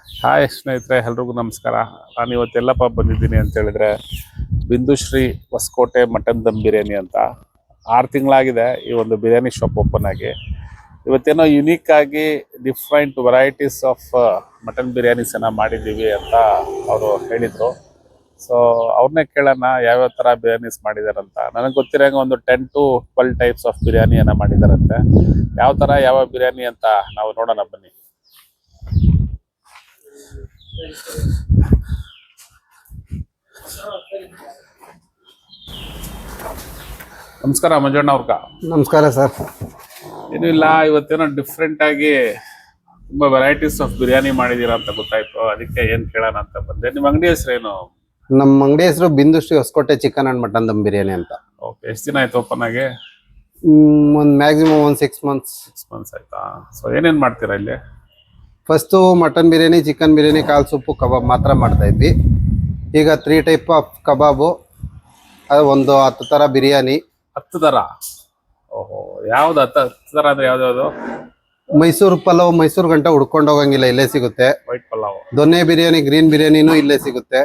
Hi ಸ್ನೇಹಿತರೆ, ಎಲ್ರಿಗೂ ನಮಸ್ಕಾರ. ನಾನು ಇವತ್ತೆಲ್ಲಪ್ಪ ಬಂದಿದ್ದೀನಿ ಅಂತ ಹೇಳಿದ್ರೆ ಬಿಂದುಶ್ರೀ ಹೊಸಕೋಟೆ ಮಟನ್ ದಮ್ ಬಿರಿಯಾನಿ ಅಂತ 6 ತಿಂಗಳಾಗಿದೆ ಈ ಒಂದು ಬಿರಿಯಾನಿ ಶಾಪ್ ಓಪನ್ ಆಗಿ. ಇವತ್ತೇನೋ ಯುನೀಕ್ ಆಗಿ ಡಿಫ್ರೆಂಟ್ ವೆರೈಟೀಸ್ ಆಫ್ ಮಟನ್ ಬಿರಿಯಾನೀಸನ್ನು ಮಾಡಿದ್ದೀವಿ ಅಂತ ಅವರು ಹೇಳಿದರು. ಸೊ ಅವ್ರನ್ನೇ ಕೇಳೋಣ ಯಾವ್ಯಾವ ಥರ ಬಿರಿಯಾನೀಸ್ ಮಾಡಿದಾರಂತ. ನನಗೆ ಗೊತ್ತಿರೋಂಗೆ ಒಂದು 10 to 12 ಟೈಪ್ಸ್ ಆಫ್ ಬಿರಿಯಾನಿಯನ್ನು ಮಾಡಿದಾರಂತೆ. ಯಾವ ಥರ ಯಾವ ಬಿರಿಯಾನಿ ಅಂತ ನಾವು ನೋಡೋಣ ಬನ್ನಿ. ನಮಸ್ಕಾರ ಮಂಜಣ್ಣ ಅವ್ರಗ. ನಮಸ್ಕಾರ ಸರ್. ಏನೂ ಇಲ್ಲ, ಇವತ್ತೇನೋ ಡಿಫ್ರೆಂಟ್ ಆಗಿ ತುಂಬಾ ವೆರೈಟೀಸ್ ಆಫ್ ಬಿರಿಯಾನಿ ಮಾಡಿದೀರಾ ಅಂತ ಗೊತ್ತಾಯ್ತು. ಅದಕ್ಕೆ ಏನ್ ಕೇಳೋಣ ಅಂತ ಬಂದೆ. ನಿಮ್ಮ ಅಂಗಡಿ ಹೆಸರೇನು? ನಮ್ಮ ಅಂಗಡಿ ಹೆಸರು Bindushree Hosakote chicken and mutton dum biryani ಅಂತ. ಓಕೆ, ಎಷ್ಟು ದಿನ ಆಯ್ತು ಓಪನ್ ಆಗಿ? ಒಂದು ಮ್ಯಾಕ್ಸಿಮಮ್ ಒಂದು 6 months. 6 months ಆಯ್ತಾ? ಸೊ ಏನೇನ್ ಮಾಡ್ತೀರಾ ಇಲ್ಲಿ? First mutton biryani, chicken biryani, ಕಾಲ್ ಸೂಪು, ಕಬಾಬ್ ಮಾತ್ರ ಮಾಡ್ತಾ ಇದ್ವಿ. ಈಗ 3 ಟೈಪ್ ಆಫ್ ಕಬಾಬು, ಅದು ಒಂದು 10 ಥರ ಬಿರಿಯಾನಿ. 10 ಥರ? ಓಹೋ, ಯಾವ್ದು 10 ಥರ ಅಂದ್ರೆ ಯಾವ್ದು? ಮೈಸೂರು ಪಲಾವ್, ಮೈಸೂರು ಗಂಟ ಹುಡ್ಕೊಂಡು ಹೋಗಂಗಿಲ್ಲ, ಇಲ್ಲೇ ಸಿಗುತ್ತೆ. ವೈಟ್ ಪಲಾವ್. ದೊನ್ನೆ ಬಿರಿಯಾನಿ, ಗ್ರೀನ್ ಬಿರಿಯಾನಿನೂ ಇಲ್ಲೇ ಸಿಗುತ್ತೆ.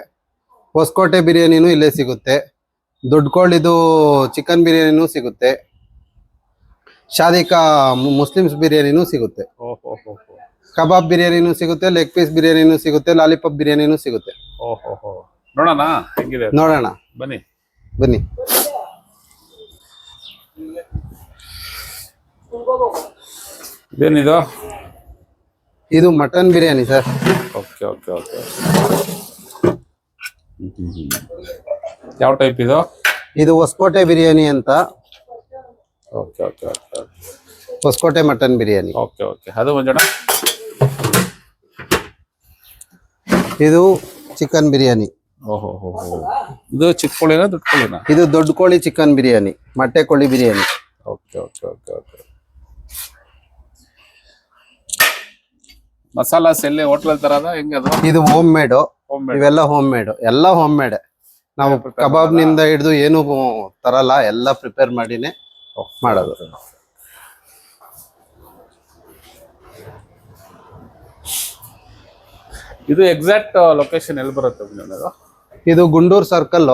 ಹೊಸಕೋಟೆ ಬಿರಿಯಾನಿನೂ ಇಲ್ಲೇ ಸಿಗುತ್ತೆ. ದೊಡ್ಡ ಕೋಳಿದು ಚಿಕನ್ ಬಿರಿಯಾನಿನೂ ಸಿಗುತ್ತೆ. ಶಾದಿಕಾ ಮುಸ್ಲಿಮ್ಸ್ ಬಿರಿಯಾನಿನೂ ಸಿಗುತ್ತೆ. ಓಹೋ, ಕಬಾಬ್ ಬಿರಿಯಾನಿನೂ ಸಿಗುತ್ತೆ, ಲೆಗ್ ಪೀಸ್ ಬಿರಿಯಾನಿನೂ ಸಿಗುತ್ತೆ, ಲಾಲಿಪಾಪ್ ಬಿರಿಯಾನಿನೂ ಸಿಗುತ್ತೆ. ಓಹೋ, ನೋಡೋಣ ಹೆಂಗಿದೆ. ನೋಡೋಣ ಬನ್ನಿ. ಇದೇನಿದು? ಇದು ಮಟನ್ ಬಿರಿಯಾನಿ ಸರ್. ಓಕೆ. ಯಾವ ಟೈಪ್ ಇದು? ಇದು ಹೊಸಕೋಟೆ ಬಿರಿಯಾನಿ ಅಂತ. Okay. Hoskote mutton biryani. Okay. ಅದು ಮಂಜಣ್ಣ? ಇದು ಚಿಕನ್ ಬಿರಿಯಾನಿ. ಓಹೋ, ಇದು ಚಿಕ್ಕ ಕೋಳಿನಾ ದೊಡ್ಡ ಕೋಳಿನಾ? ಇದು ದೊಡ್ಡ ಕೋಳಿ ಚಿಕನ್ ಬಿರಿಯಾನಿ, ಮೊಟ್ಟೆ ಕೋಳಿ ಬಿರಿಯಾನಿ. ಓಕೆ. ಮಸಾಲಾಸ್ ಎಲ್ಲಿ ಹೋಟ್ಲಲ್ ತರದ ಹೆಂಗೆ ಅದು? ಇದು ಹೋಮ್ ಮೇಡ್. ಇವೆಲ್ಲ ಹೋಮ್ ಮೇಡ್, ಎಲ್ಲ ಹೋಮ್ ಮೇಡ್. ನಾವು ಕಬಾಬ್ ನಿಂದ ಹಿಡಿದು ಏನು ತರಲ್ಲ, ಎಲ್ಲ ಪ್ರಿಪೇರ್ ಮಾಡಿನೇ ಮಾಡೋದು. ಇದು ಎಕ್ಸಾಕ್ಟ್ ಲೊಕೇಶನ್ ಎಲ್ಲಿ ಬರುತ್ತೆ? ಇದು ಗುಂಡೂರು ಸರ್ಕಲ್,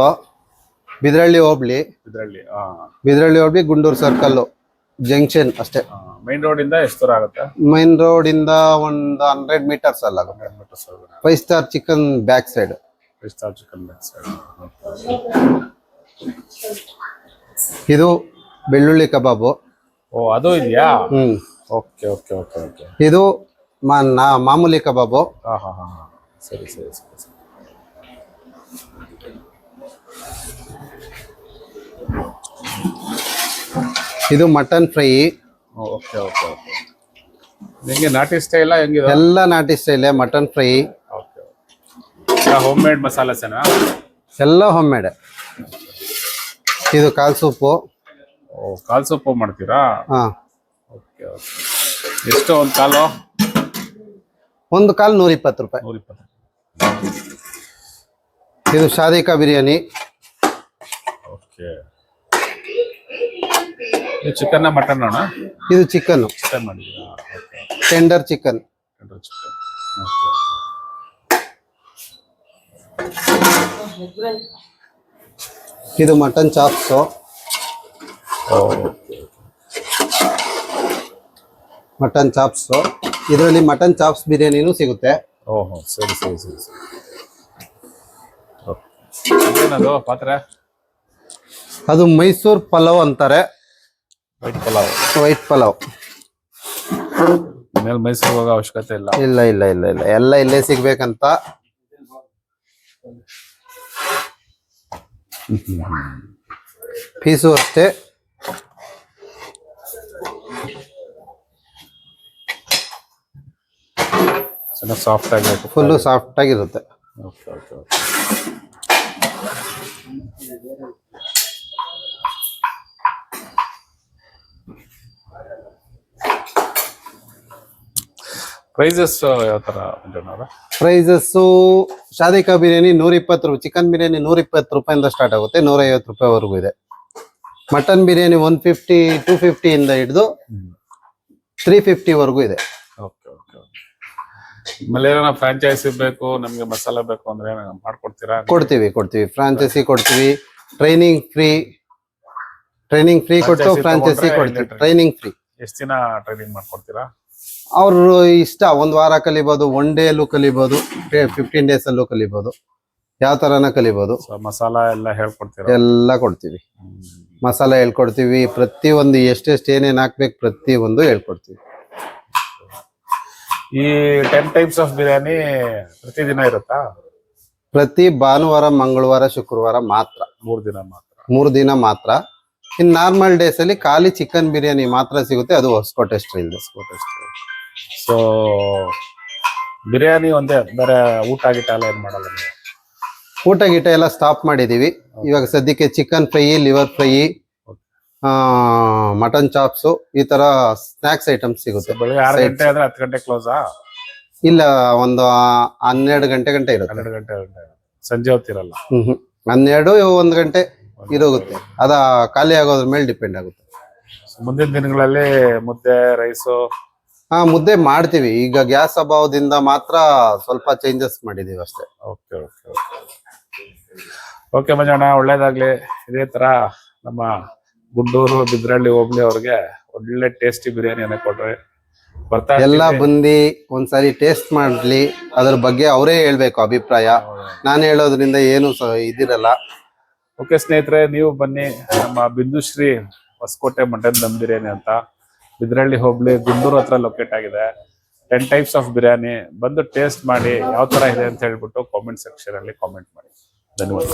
ಬಿದ್ರಳ್ಳಿ ಹೋಬ್ಳಿ. ಬಿದ್ರಳ್ಳಿ ಹೋಬ್ಳಿ, ಗುಂಡೂರು ಸರ್ಕಲ್ ಜಂಕ್ಷನ್ ಅಷ್ಟೇ. ಮೈನ್ ರೋಡ್ ಇಂದ ಎಷ್ಟು ದೂರ ಆಗುತ್ತೆ? ಮೈನ್ ರೋಡ್ ಇಂದ ಒಂದು 100 meters ಅಲ್ಲ. 5 star ಚಿಕನ್ ಬ್ಯಾಕ್ ಸೈಡ್. ಇದು ಬೆಳ್ಳುಳ್ಳಿ ಕಬಾಬು. ಓ, ಅದು ಇದೆಯಾ? ಓಕೆ. ಇದು ಮಾಮೂಲಿ ಕಬಾಬು. ಸರಿ. ಇದು ಮಟನ್ ಫ್ರೈ. ಓಕೆ. ಹೆಂಗೆ ನಾಟಿ ಸ್ಟೈಲ್ ಹೆಂಗಿದೆ? ಎಲ್ಲ ನಾಟಿ style mutton fry. Homemade ಮಸಾಲಾಸೇನಾ? ಎಲ್ಲ ಹೋಮ್ ಮೇಡ್. ಇದು ಕಾಲ್ ಸೂಪು. ಕಾಲ್ ಸೂಪು ಮಾಡ್ತೀರಾ? ಓಕೆ. ಎಷ್ಟು ಒಂದು ಕಾಲು? ಒಂದು ಕಾಲು 120 ರೂಪಾಯಿ. 120. ಇದು ಶಾದಿಕಾ ಬಿರಿಯಾನಿ. ಓಕೆ. ಇದು ಚಿಕನ್ ಮಟನ್ ಅಣ್ಣ? ಇದು ಚಿಕನ್ ಮಾಡಿದ್ದೀರಾ? Tender chicken. ಇದು ಮಟನ್ ಚಾಪ್ಸು. Mutton chops. ಇದರಲ್ಲಿ ಮಟನ್ ಚಾಪ್ಸ್ ಬಿರಿಯಾನಿನೂ ಸಿಗುತ್ತೆ. ಓಹೋ, ಸರಿ. ಏನದು ಪಾತ್ರೆ? ಅದು ಮೈಸೂರು ಪಲಾವ್ ಅಂತಾರೆ. ವೈಟ್ ಪಲಾವ್. ಮೇಲೆ ಮೈಸೂರು ಹೋಗೋ ಅವಶ್ಯಕತೆ ಇಲ್ಲ. ಎಲ್ಲ ಇಲ್ಲೇ ಸಿಗ್ಬೇಕಂತ. ಪೀಸು ಅಷ್ಟೇ. ಸಾಫ್ಟ್ ಆಗಿ, ಫುಲ್ಲು ಸಾಫ್ಟ್ ಆಗಿರುತ್ತೆ. ಓಕೆ. ಪ್ರೈಸಸ್ ಯಾವ ತರ? ಪ್ರೈಸಸ್ಸು ಶಾದಿಕಾ ಬಿರಿಯಾನಿ 120 ರೂಪಾಯಿ, ಚಿಕನ್ ಬಿರಿಯಾನಿ 120 ರೂಪಾಯಿಂದ ಸ್ಟಾರ್ಟ್ ಆಗುತ್ತೆ, 150 ರೂಪಾಯಿವರೆಗೂ ಇದೆ. ಮಟನ್ ಬಿರಿಯಾನಿ 150, 250 ಇಂದ ಹಿಡಿದು 350 ವರೆಗೂ ಇದೆ. ಆಮೇಲೆ ಏನೋ ಫ್ರಾಂಚೈಸಿ ಬೇಕು ನಮ್ಗೆ ಮಸಾಲ ಬೇಕು ಅಂದ್ರೆ ಮಾಡ್ಕೊಡ್ತೀರಾ? ಕೊಡ್ತೀವಿ ಫ್ರಾಂಚೈಸಿ ಕೊಡ್ತೀವಿ, ಟ್ರೈನಿಂಗ್ ಫ್ರೀ ಕೊಟ್ಟು Franchisee ಫ್ರಾಂಚೈಸಿ ತಗೊಂಡ್ರೆ ಕೊಡ್ತೀವಿ, ಇಲ್ಲೇ ಟ್ರೈನಿಂಗ್ ಫ್ರೀ. ಎಷ್ಟು ದಿನ ಟ್ರೈನಿಂಗ್ ಮಾಡ್ಕೊಡ್ತೀರಾ? ಅವ್ರು ಇಷ್ಟ, ಒಂದ್ ವಾರ ಕಲಿಬಹುದು, ಒನ್ ಡೇ ಅಲ್ಲೂ ಕಲಿಬಹುದು, 15 days ಅಲ್ಲೂ ಕಲಿಬಹುದು, ಯಾವ ತರನ ಕಲಿಬಹುದು. ಸೊ ಮಸಾಲ ಎಲ್ಲ ಹೇಳ್ಕೊಡ್ತೀರಾ? ಎಲ್ಲ ಕೊಡ್ತೀವಿ, ಮಸಾಲ ಹೇಳ್ಕೊಡ್ತೀವಿ, ಪ್ರತಿಯೊಂದು ಎಷ್ಟೆಷ್ಟು ಏನೇನ್ ಹಾಕ್ಬೇಕು ಪ್ರತಿಯೊಂದು ಹೇಳ್ಕೊಡ್ತೀವಿ. ಈ 10 ಟೈಪ್ಸ್ ಆಫ್ ಬಿರಿಯಾನಿ ಪ್ರತಿದಿನ ಇರುತ್ತಾ? ಪ್ರತಿ ಭಾನುವಾರ, ಮಂಗಳವಾರ, ಶುಕ್ರವಾರ ಮಾತ್ರ, 3 ದಿನ ಮಾತ್ರ. 3 ದಿನ ಮಾತ್ರ. ಇನ್ ನಾರ್ಮಲ್ ಡೇಸ್ ಅಲ್ಲಿ ಖಾಲಿ ಚಿಕನ್ ಬಿರಿಯಾನಿ ಮಾತ್ರ ಸಿಗುತ್ತೆ, ಅದು ಹೊಸಕೋಟೆ ಸ್ಟೈಲ್. ಸೊ ಬಿರಿಯಾನಿ ಒಂದೇ, ಬೇರೆ ಊಟ ಗೀಟ ಎಲ್ಲ ಏನ್ ಮಾಡಲ್ಲ ನೀವು? ಊಟ ಗೀಟ ಎಲ್ಲ ಸ್ಟಾಪ್ ಮಾಡಿದೀವಿ. ಇವಾಗ ಸದ್ಯಕ್ಕೆ chicken fry, liver fry, mutton chops, ಈ ತರ ಸ್ನಾಕ್ಸ್ ಐಟಮ್ಸ್ ಸಿಗುತ್ತೆ. ಬೆಳಿಗ್ಗೆ 6 ಗಂಟೆ ಆದ್ರೆ 10 ಗಂಟೆ ಕ್ಲೋಸಾ? ಇಲ್ಲ, ಒಂದು 12 ಗಂಟೆ ಇರುತ್ತೆ. 12 ಗಂಟೆ ಸಂಜೆ ಹೊತ್ತಿರಲ್ಲ? 12, 1 ಗಂಟೆ ಇರೋಗುತ್ತೆ. ಅದ ಖಾಲಿ ಆಗೋದ್ರ ಮೇಲೆ ಡಿಪೆಂಡ್ ಆಗುತ್ತೆ. ಮುಂದಿನ ದಿನಗಳಲ್ಲಿ ಮುದ್ದೆ, ರೈಸು? ಮುದ್ದೆ ಮಾಡ್ತೀವಿ. ಈಗ ಗ್ಯಾಸ್ ಅಭಾವದಿಂದ ಮಾತ್ರ ಸ್ವಲ್ಪ ಚೇಂಜಸ್ ಮಾಡಿದೀವಿ ಅಷ್ಟೇ. ಓಕೆ ಮಂಜಣ್ಣ, ಒಳ್ಳೇದಾಗ್ಲಿ. ಇದೇ ತರ ನಮ್ಮ ಗುಂಡೂರು ಬಿದ್ರಳ್ಳಿ ಹೋಬ್ಳಿ ಅವ್ರಿಗೆ ಒಳ್ಳೆ ಟೇಸ್ಟಿ ಬಿರಿಯಾನಿಯನ್ನ ಕೊಡ್ರಿ. ಬರ್ತಾ ಎಲ್ಲ ಬಂದು ಒಂದ್ಸಾರಿ ಟೇಸ್ಟ್ ಮಾಡ್ಲಿ, ಅದ್ರ ಬಗ್ಗೆ ಅವರೇ ಹೇಳ್ಬೇಕು ಅಭಿಪ್ರಾಯ. ನಾನು ಹೇಳೋದ್ರಿಂದ ಏನು ಇದಿರಲ್ಲ. ಓಕೆ ಸ್ನೇಹಿತರೆ, ನೀವು ಬನ್ನಿ. ನಮ್ಮ ಬಿಂದುಶ್ರೀ ಹೊಸಕೋಟೆ ಮಟನ್ ದಮ್ ಬಿರಿಯಾನಿ ಅಂತ ಬಿದ್ರಳ್ಳಿ ಹೋಬ್ಳಿ ಗುಂಡೂರು ಹತ್ರ ಲೊಕೇಟ್ ಆಗಿದೆ. 10 ಟೈಪ್ಸ್ ಆಫ್ ಬಿರಿಯಾನಿ. ಬಂದು ಟೇಸ್ಟ್ ಮಾಡಿ ಯಾವ ತರ ಇದೆ ಅಂತ ಹೇಳ್ಬಿಟ್ಟು ಕಾಮೆಂಟ್ ಸೆಕ್ಷನ್ ಅಲ್ಲಿ ಕಾಮೆಂಟ್ ಮಾಡಿ. ಧನ್ಯವಾದ.